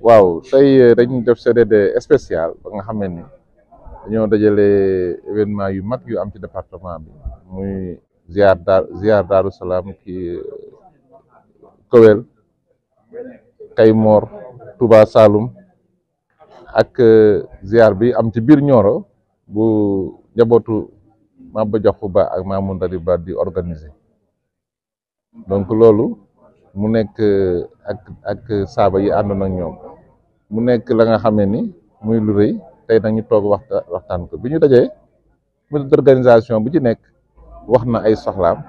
waaw tey dañu def CDD spécial ba nga xam ni dañoo dajale événement yu mag yu am ci département bi muy ziar Daaru Salaam ki Kowel Kaymor Touba Saloum ak ziar bi am ci biir Nioro bu njabootu Maba Diakhou Ba ak Mamour Ndari Ba di organiser donc loolu mu nekk ak saaba yi àndoon ak ñoom mu nekk la nga xamee ni muy lu rëy tey nag ñu toog waxtaan ko bi ñu dajee comité d'organisation bu ci nekk wax na ay soxlaam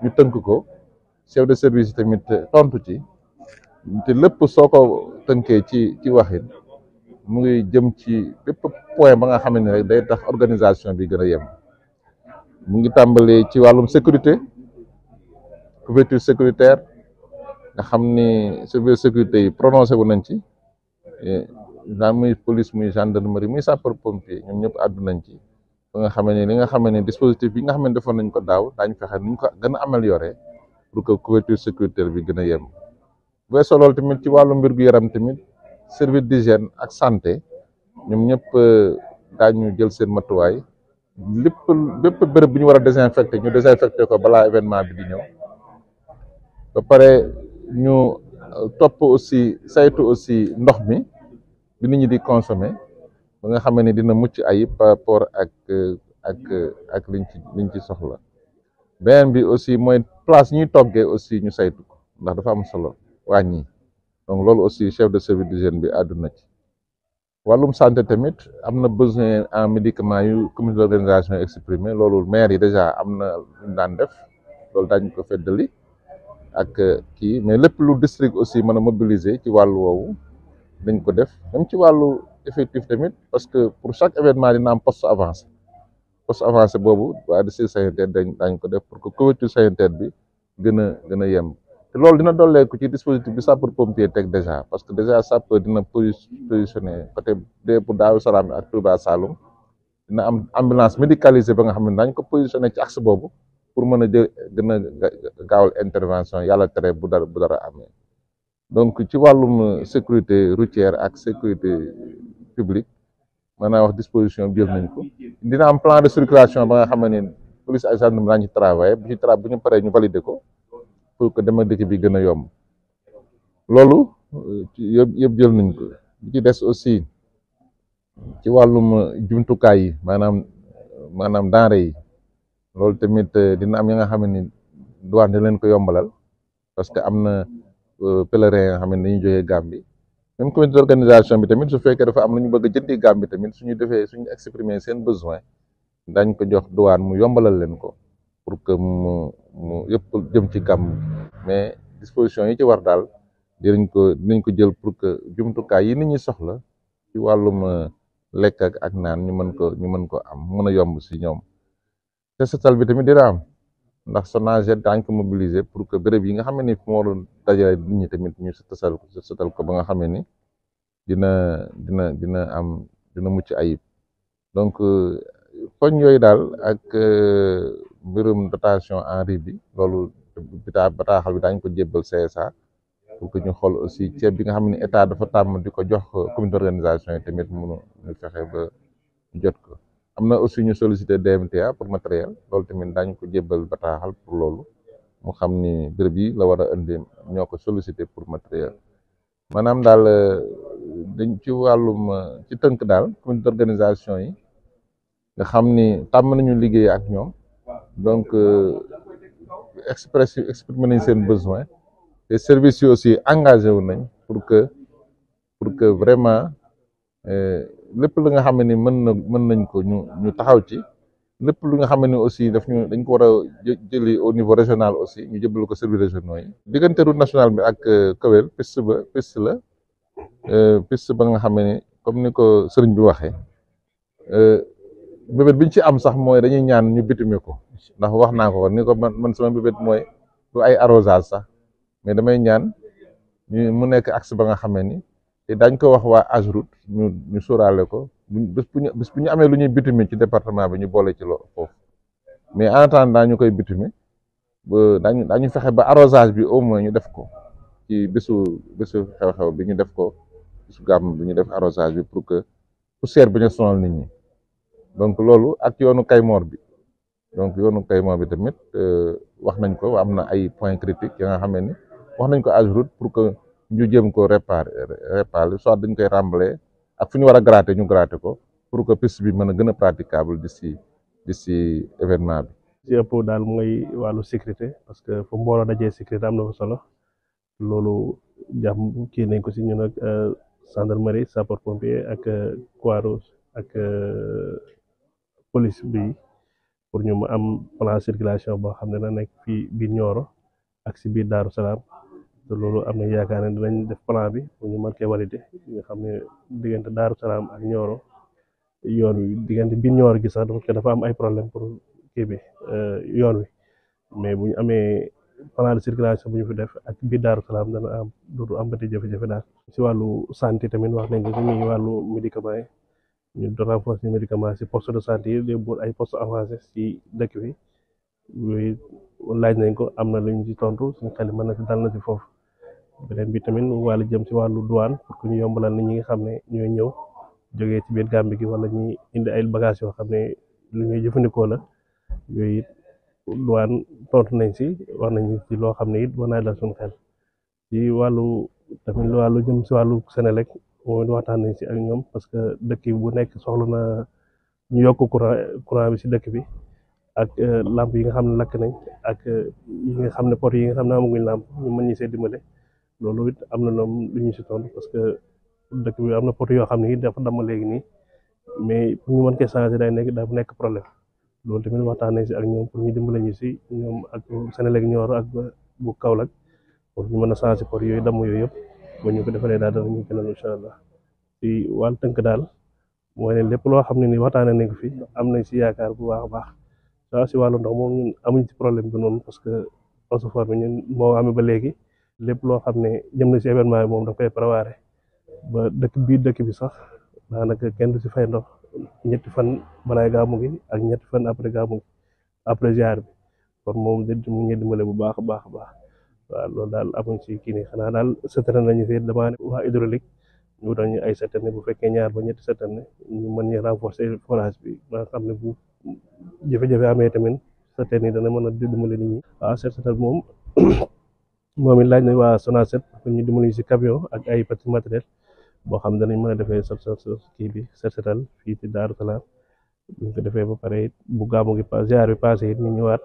ñu tënk ko chef de service yi tamit tontu ci te lépp soo ko tënkee ci waxin mu ngi jëm ci bépp point ba nga xam ne rek day tax organisation bi gën a yem mu ngi tàmbalee ci wàllum sécurité couverture sécuritaire nga xam ni service sécurité yi prononcé wu nañ ci muy police muy gendarmerie muy sapeur pompier ñoom ñëpp àddu nañ ci ba nga xam ne li nga xam ne dispositif bi nga xam ne defoon nañ ko daaw daañu fexe nuñ ko gën a amélioré pour que couverture sécuritaire bi gën a yem bu weesoo loolu tamit ci wàllu mbir gu yaram tamit service d'hygiène ak santé ñoom ñëpp daañu jël seen matuwaay bépp bërëb bi ñu war a désinfecté ñu désinfecté ko balaa événement bi di ñëw ba pare ñu topp aussi saytu aussi ndox mi bi nit ñi di consommer ba nga xam ne dina mucc ayib par rapport ak liñ ci soxla beneen bi aussi mooy place ñuy toggee aussi ñu saytu ko ndax dafa am solo wàññi donc loolu aussi chef de service d'hygiène bi àdduna ci wàllum santé tamit am na besoin en médicaments yu comité d'organisation exprimé loolu maire yi déjà am na luñ daan def loolu daañu ko feddali ak kii mais lépp lu district aussi mën a mobiliser ci wàllu woowu dañ ko def même ci wàllu effectif tamit parce que pour chaque événement dina am poste avancé boobu waa district sanitaire dañ ko def pour que couverture sanitaire bi gën a yem te loolu dina dolleeku ci dispositif bi sapeur pompier teg déjà parce que déjà sapeur dina positionné côté de pour Daaru Salaam ak Touba Saloum dina am ambulance médicalisée ba nga xam ne dañ ko positionné ci axe boobu pour mën a jël gën a gaawal intervention yàlla tere bu dara amee donc ci wàllum sécurité routière ak sécurité publique mën naa wax disposition jël nañ ko dina am plan de circulation ba nga xam ne police ak gendarmerie daañu ci travailler bu ñu paree ñu valider ko pour que dem ak dëkk bi gën a yomb loolu yëpp jël nañ ko bi ci des aussi ci wàllum jumtukaay yi maanaam denrée yi loolu tamit dina am yi nga xam ne douane dina leen ko yombalal parce que am na pèlerin nga xam ne dañuy jógee Gambie même comité d'organisation bi tamit su fekkee dafa am lu ñu bëgg a jëndi Gambie tamit suñu exprimer seen besoin dañ ko jox douane mu yombalal leen ko pour que mu yëpp jëm ci Gambie mais disposition yi ci war daal dinañ ko jël pour que jumtukaay yi nit ñi soxla ci wàllum lekk ak naan ñu mën ko am mën a yomb si ñoom te setal bi tamit dina am ndax SONAGED daañ ko mobiliser pour que béréb yi nga xam ne fu mu waroon dajale nit ñi tamit ñu setal ko ba nga xam ne dina mucc ayib donc poñ yooyu daal ak mbirum dotation en riz bi loolu bataaxal bi daañ ko jébbal CSA pour que ñu xool aussi ceeb bi nga xam ne état dafa tàmm di ko jox comité d'organisation yi tamit ñu fexe ba ñu jot ko am na aussi ñu sollicité DMTA pour matériel loolu tamit daañu ko jébbal bataaxal pour loolu mu xam ni béréb yi la war a indi ñoo ko sollicité pour matériel maanaam daal dañ ci wàllum ci tënk daal comité d'organisation yi nga xam ni tàmm nañu liggéey ak ñoom donc exprimer nañ seen besoin te services yi aussi engagé wu nañ pour que vraiment lépp lu nga xam ne mën nañ ko ñu taxaw ci lépp lu nga xam ne aussi dañ ko war a jëli au niveau régional aussi ñu jëbal ko services régionaux yi diggante route nationale bi ak Kowel piste ba nga xam ne comme ni ko sëriñ bi waxee bébét biñ ci am sax mooy dañuy ñaan ñu bitime ko ndax wax naa ko ni ko man sama bébét mooy du ay arrosage sax mais damay ñaan mu nekk axe ba nga xam ni te dañ ko wax waa AGEROUTE ñu sóoraale ko bés bu ñu amee lu ñuy bitime ci département bi ñu boole ci foofu mais en attendant ñu koy bitime ba daañu fexe ba arrosage bi au moins ñu def ko ci bésu xew-xew bi ñu def ko su gàmm bi ñu def arrosage bi pour que poussière bi ñu sonal nit ñi donc loolu ak yoonu Kaymoor bi donc yoonu Kaymoor bi tamit wax nañ ko am na ay points critiques yi nga xam ne wax nañ ko AGEROUTE pour que ñu jéem ko réparer soit dañ koy remblayer ak fu ñu war a gratter ñu gratter ko pour que piste bi mën a gën a praticable d'ici événement bi. ci ëpp daal mooy wàllu sécurité parce que fu mbooloo dajee sécurité am na fa solo loolu jàmm kii nañ ko si ñun ak gendarmerie sapeur pompier ak Croix-Rouge ak police bi pour ñu mu am plan circulation boo xam ne na nekk fii biir Nioro ak si biir Daaru Salaam te loolu am na yaakaar ne dinañ def plan bi pour ñu mën koy valider nga xam ne diggante Daaru Salaam ak Nioro yoon wi diggante biir Nioro gi sax dafa am ay problème pour kii bi yoon wi mais bu ñu amee plan de circulation bu ñu fi def ak biir Daaru Salaam dana am dootu am bati jafe-jafe daal. si wàllu santé tamit wax nañ ko si muy wàllu médicament yi ñu renforcer médicament si poste de santé yi léegi ay poste avancé si dëkk bi yooyu laaj nañ ko am na lu ñu ci tontu suñu xel mën na si dal na si foofu beneen bi tamit wàllu jëm si wàllu douane pour que ñu yombalal nit ñi nga xam ne ñooy ñëw jógee ci biir Gàmbi gi wala ñuy indi ay bagages yoo xam ne lu ñuy jëfandikoo la yooyu it douane tontu nañ si wax nañ ci loo xam ne it war naa dal suñu xel ci wàllu tamit wàllu jëm si wàllu Senelec moom waxtaan nañ si ak ñoom parce que dëkk bu nekk soxla na ñu yokk courant bi si dëkk bi ak lamp yi nga xam ne lakk nañ ak yi nga xam ne pot yi nga xam ne amaguñ lamp ñu mën ñu see dimbale loolu it am na ñoom lu ñu si tontu parce que dëkk bi am na pot yoo xam ne it dafa damm léegi nii mais pour ñu mën koy changer day nekk problème loolu tamit waxtaan nañ si ak ñoom pour ñu dimbale ñu si ñoom ak Senelec Nioro ak bu Kaolack pour ñu mën a changer pot yooyu damm yooyu yëpp ba ñu ko defalee daal danañu gënal incha allah si wàllu tënk daal mooy ne lépp loo xam ne ni waxtaanee nañ ko fi am nañ si yaakaar bu baax a baax waaw si wàllu ndox moom ñun amuñ ci problème bi noonu parce que eaux-et-forêts bi ñun moo amee ba léegi lépp loo xam ne jëm na si événement bi moom daf koy préparé ba dëkk bi sax daanaka kenn du si fay ndox ñetti fan balaay gàmmu gi ak ñetti fan après gàmmu gi après ziar bi kon moom mu ngi dimbale bu baax a baax a baax waaw loolu daal amuñ si kii nii xanaa daal seetane nañu fi demandé waa hydraulique ñu doon ñu ay seetane bu fekkee ñaar ba ñetti seetane ñu mën ñu renforcer forage bi ba nga xam ne bu jafe-jafe amee tamit seetane yi dana mën a dimbale nit ñi. waaw seetal moom moom it laaj na waa Sonacet pour ñu dimbali si camion ak ay petit matériel boo xam ne danañ mën a defee kii bi seetal fii ci Daaru Salaam buñ ko defee ba pare it bu gàmmu gi ziar bi passé it ñu ñëwaat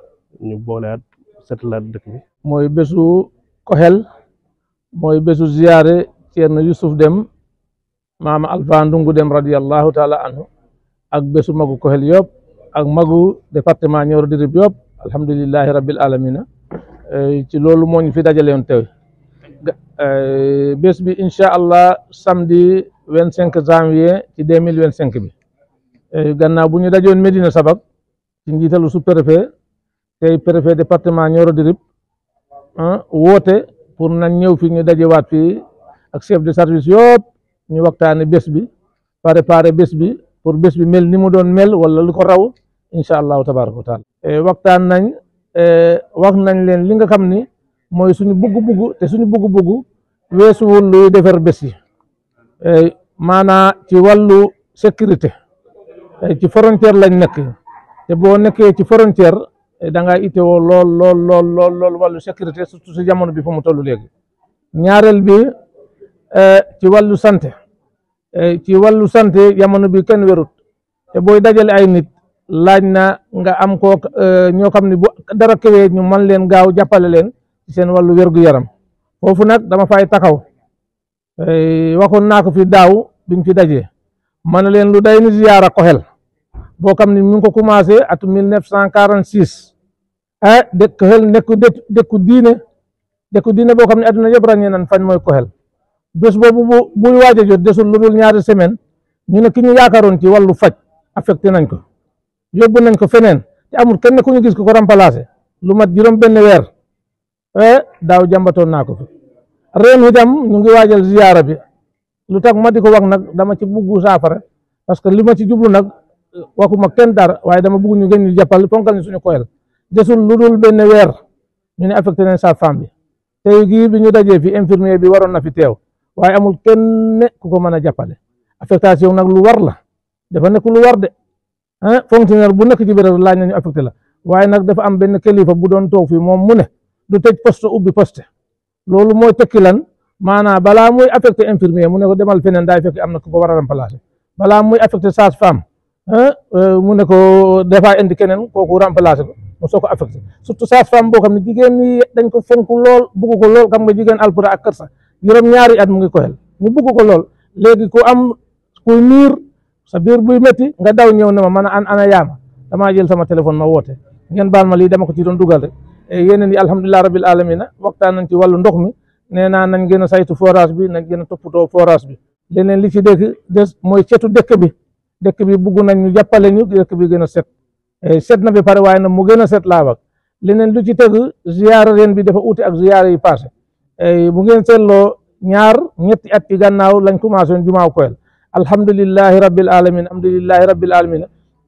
ñu boolewaat seetalaat dëkk bi. mooy bésu Koxel mooy bésu ziare Ceerno Yusuf Dem maama Alpha Ndungu Dem radiyallahu taala anhu ak bésu magu Koxel yëpp ak magu département Nioro du Rip yëpp alhamdulillahi rabbil alamina ci loolu moo ñu fi dajale woon teew bés bi incha allah samedi 25 janvier ci 2025 bi gannaaw bu ñu dajoon Medina Sabak ci njiitalu sous-préfet tey préfet département Nioro du Rip woote pour nañ ñëw fi ñu dajewaat fii ak chef de service yëpp ñu waxtaane bés bi préparé bés bi pour bés bi mel ni mu doon mel wala lu ko raw incha allahu tabaraka wa taala waxtaan nañ wax nañ leen li nga xam ni mooy suñu bugg-bugg te suñu bugg-bugg weesuwul luy defar bés yi maanaa ci wàllu sécurité ci frontière lañ nekk te boo nekkee ci frontière da ngaa itteewoo lool wàllu sécurité surtout si jamono bi fu mu toll léegi ñaareel bi ci wàllu santé jamono bi kenn werut te booy dajale ay nit laaj na nga am ko ñoo xam ne bu dara kewee ñu mën leen gaaw jàppale leen ci seen wàllu wérgu yaram foofu nag dama fay taxaw waxoon naa ko fi daaw biñ fi dajee ma ne leen lu day ni ziyaara Koxel boo xam ne ñu ngi ko commencé at 1946 dëkk Koxel dëkku diine boo xam ne adduna yëpp ràññee nan fañ mooy Koxel bés boobu buy waaj a jot desul lu dul ñaari semaine ñu ne ki ñu yaakaaroon ci wàllu faj affecté nañ ko yóbbu nañ ko feneen te amul kenn ku ñu gis ko remplacé lu mat juróom benn weer daaw jàmbatoon naa ko fi ren itam ñu ngi waajal ziyaara bi lu tax ma di ko wax nag dama ci bugg saafara parce que li ma ci jublu nag waxuma kenn dara waaye dama bugg ñu gën ñu jàppal fonkal ñu suñu Koxel desul lu dul benn weer ñu ne affecté nañ sa femme bi tey gii bi ñu dajee fi infirmier bi waroon na fi teew waaye amul kenn ku ko mën a jàppale. affectation nag lu war la dafa nekk lu war de fonctionnaire bu nekk ci béréb laaj nañu affecté la waaye nag dafa am benn kilifa bu doon toog fii moom mu ne du tëj poste ubbi poste loolu mooy tekki lan maanaam balaa muy affecté infirmier mu ne ko demal feneen daay fekk am na ku ko war a remplacer balaa muy affecté sage-femme mu ne ko dafa indi keneen kooku remplacer ko mu soo ko affecté surtout sage-femme boo xam ne jigéen ñi dañ ko fonk lool bugg ko lool xam nga jigéen alpura ak kërsa juróom-ñaari at mu ngi koyal ñu bugg ko lool léegi ku am kuy miir sa biir buy métti nga daw ñëw ne ma man ana yaama damaa jël sama téléphone ma woote ngeen baal ma lii dama ko ci doon dugal rek yeneen yi alhamdulilah rabbil alamina waxtaan nañ ci wàllu ndox mi nee naa nañ gën a saytu forage bi nañ gën a toppatoo forage bi leneen li ci des mooy setu dëkk bi bugg nañ ñu jàppale ñu dëkk bi gën a set na bi pare waaye nag mu gën a set laa wax leneen lu ci tegu ziyaara ren bi dafa uute ak ziyaara yi passé bu ngeen seetloo ñetti at ci gannaaw lañ commencé woon jumaaw Koyel alhamdulillahi rabbil alamin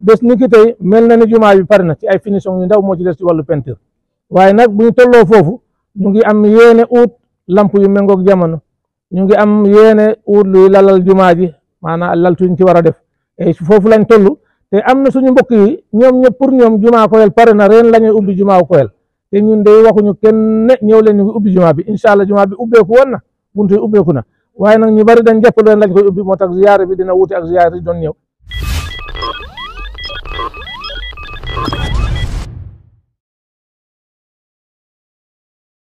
bés ni ki tey mel na ni jumaa bi pare na ci ay finition yu ndaw moo ci des ci wàllu peinture waaye nag bu ñu tolloo foofu ñu ngi am yéene ut lamp yu méngoog jamono ñu ngi am yéene ut luy lalal jumaa ji maanaam laltuñ ci war a def foofu lañ toll te am na suñu mbokk yi ñoom ñëpp pour ñoom jumaa Koyel pare na ren la ñuy ubbi jumaa Koyel te ñun de waxuñu kenn ñëw leen ñu ngi ubbi jumaa bi incha allah jumaa bi ubbeeku woon na buntu yi ubbeeku na waaye nag ñu bari dañ jàpp leen lañ koy ubbi moo tax ziyaare bi dina wuute ak ziyaare yi doon ñëw